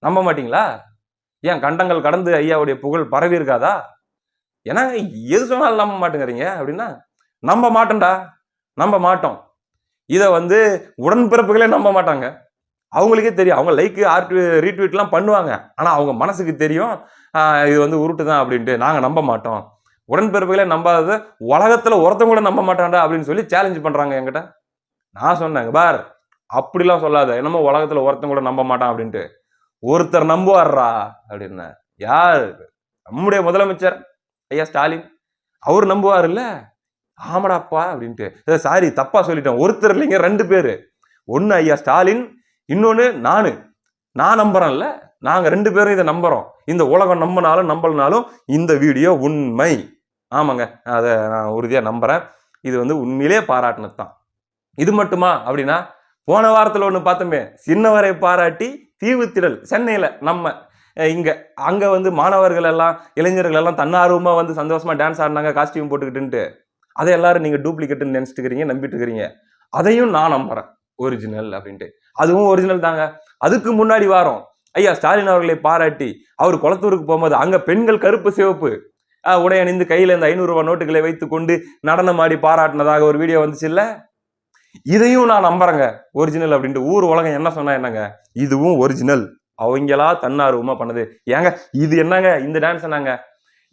நம்ப மாட்டீங்களா? ஏன் கண்டங்கள் கடந்து ஐயாவுடைய புகழ் பரவி இருக்காதா? ஏன்னா எது சொன்னாலும் நம்ப மாட்டேங்கிறீங்க அப்படின்னா, நம்ப மாட்டோம்டா, நம்ப மாட்டோம். இதை வந்து உடன்பிறப்புகளே நம்ப மாட்டாங்க. அவங்களுக்கே தெரியும். அவங்க லைக் ரீட்வீட்லாம் பண்ணுவாங்க. ஆனா அவங்க மனசுக்கு தெரியும் இது வந்து உருட்டு தான் அப்படின்ட்டு. நாங்க நம்ப மாட்டோம். உடன்பிறப்புகளே நம்பாதது உலகத்துல ஒருத்தன் கூட நம்ப மாட்டான்டா அப்படின்னு சொல்லி சேலஞ்ச் பண்றாங்க என்கிட்ட. நான் சொன்னேன், பார் அப்படிலாம் சொல்லாத. என்னமோ உலகத்துல ஒருத்தன் கூட நம்ப மாட்டான் அப்படின்ட்டு. ஒருத்தர் நம்புவார்ரா அப்படின்னு. யார்? நம்முடைய முதலமைச்சர் ஐயா ஸ்டாலின். அவர் நம்புவார் இல்ல? ஆமாடாப்பா அப்படின்ட்டு. சாரி தப்பா சொல்லிட்டேன். ஒருத்தர் இல்லைங்க, 2 பேரு. ஒன்னு ஐயா ஸ்டாலின், இன்னொன்னு நான் நம்புறேன்ல. நாங்க 2 பேரும் இதை நம்புறோம். இந்த உலகம் நம்பினாலும் நம்பலனாலும் இந்த வீடியோ உண்மை. ஆமாங்க, அதை நான் உறுதியா நம்புறேன். இது வந்து உண்மையிலே பாராட்டினது தான். இது மட்டுமா அப்படின்னா, போன வாரத்தில் ஒன்று பார்த்தோமே, சின்னவரை பாராட்டி தீவுத்திடல் சென்னையில் நம்ம இங்க அங்க வந்து மாணவர்கள் எல்லாம் இளைஞர்கள் எல்லாம் தன்னார்வமா வந்து சந்தோஷமா டான்ஸ் ஆடினாங்க காஸ்டியூம் போட்டுக்கிட்டு. அதை எல்லாரும் நீங்க டூப்ளிகேட்னு நினைச்சிட்டு இருக்கிறீங்க, நம்பிட்டு இருக்கிறீங்க. அதையும் நான் நம்புறேன் ஒரிஜினல் அப்படின்ட்டு. அதுவும் ஒரிஜினல் தாங்க. அதுக்கு முன்னாடி வாரம் ஐயா ஸ்டாலின் அவர்களை பாராட்டி அவர் குளத்தூருக்கு போகும்போது அங்க பெண்கள் கருப்பு சிவப்பு உடை அணிந்து கையில இந்த 500 ரூபாய் நோட்டுகளை வைத்துக் கொண்டு நடனம் ஆடி பாராட்டினதாக ஒரு வீடியோ வந்துச்சு இல்ல. இதையும் நான் நம்புறேங்க ஒரிஜினல் அப்படின்ட்டு. ஊர் உலகம் என்ன சொன்னா என்னங்க, இதுவும் ஒரிஜினல். அவங்களா தன்னார்வமா பண்ணது. ஏங்க இது என்னங்க இந்த டான்ஸ் என்னங்க?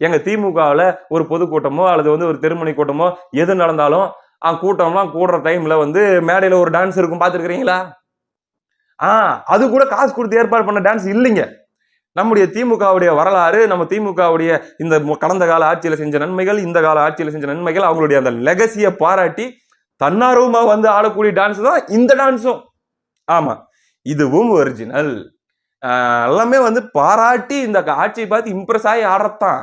எங்க திமுகவில் ஒரு பொதுக்கூட்டமோ அல்லது வந்து ஒரு தெருமுனை கூட்டமோ எது நடந்தாலும் கூட்டம்லாம் கூடுற டைம்ல வந்து மேடையில ஒரு டான்ஸ் இருக்கும், பார்த்துருக்கிறீங்களா? அது கூட காசு கொடுத்து ஏற்பாடு பண்ண டான்ஸ் இல்லைங்க. நம்முடைய திமுகவுடைய வரலாறு, நம்ம திமுகவுடைய இந்த கடந்த கால ஆட்சியில செஞ்ச நன்மைகள், இந்த கால ஆட்சியில செஞ்ச நன்மைகள், அவங்களுடைய அந்த லெகசியை பாராட்டி தன்னார்வமா வந்து ஆடக்கூடிய டான்ஸ் தான் இந்த டான்ஸும். ஆமா, இதுவும் ஒரிஜினல். எல்லாமே வந்து பாராட்டி இந்த ஆட்சியை பார்த்து இம்ப்ரெஸ் ஆகி ஆடுறதான்.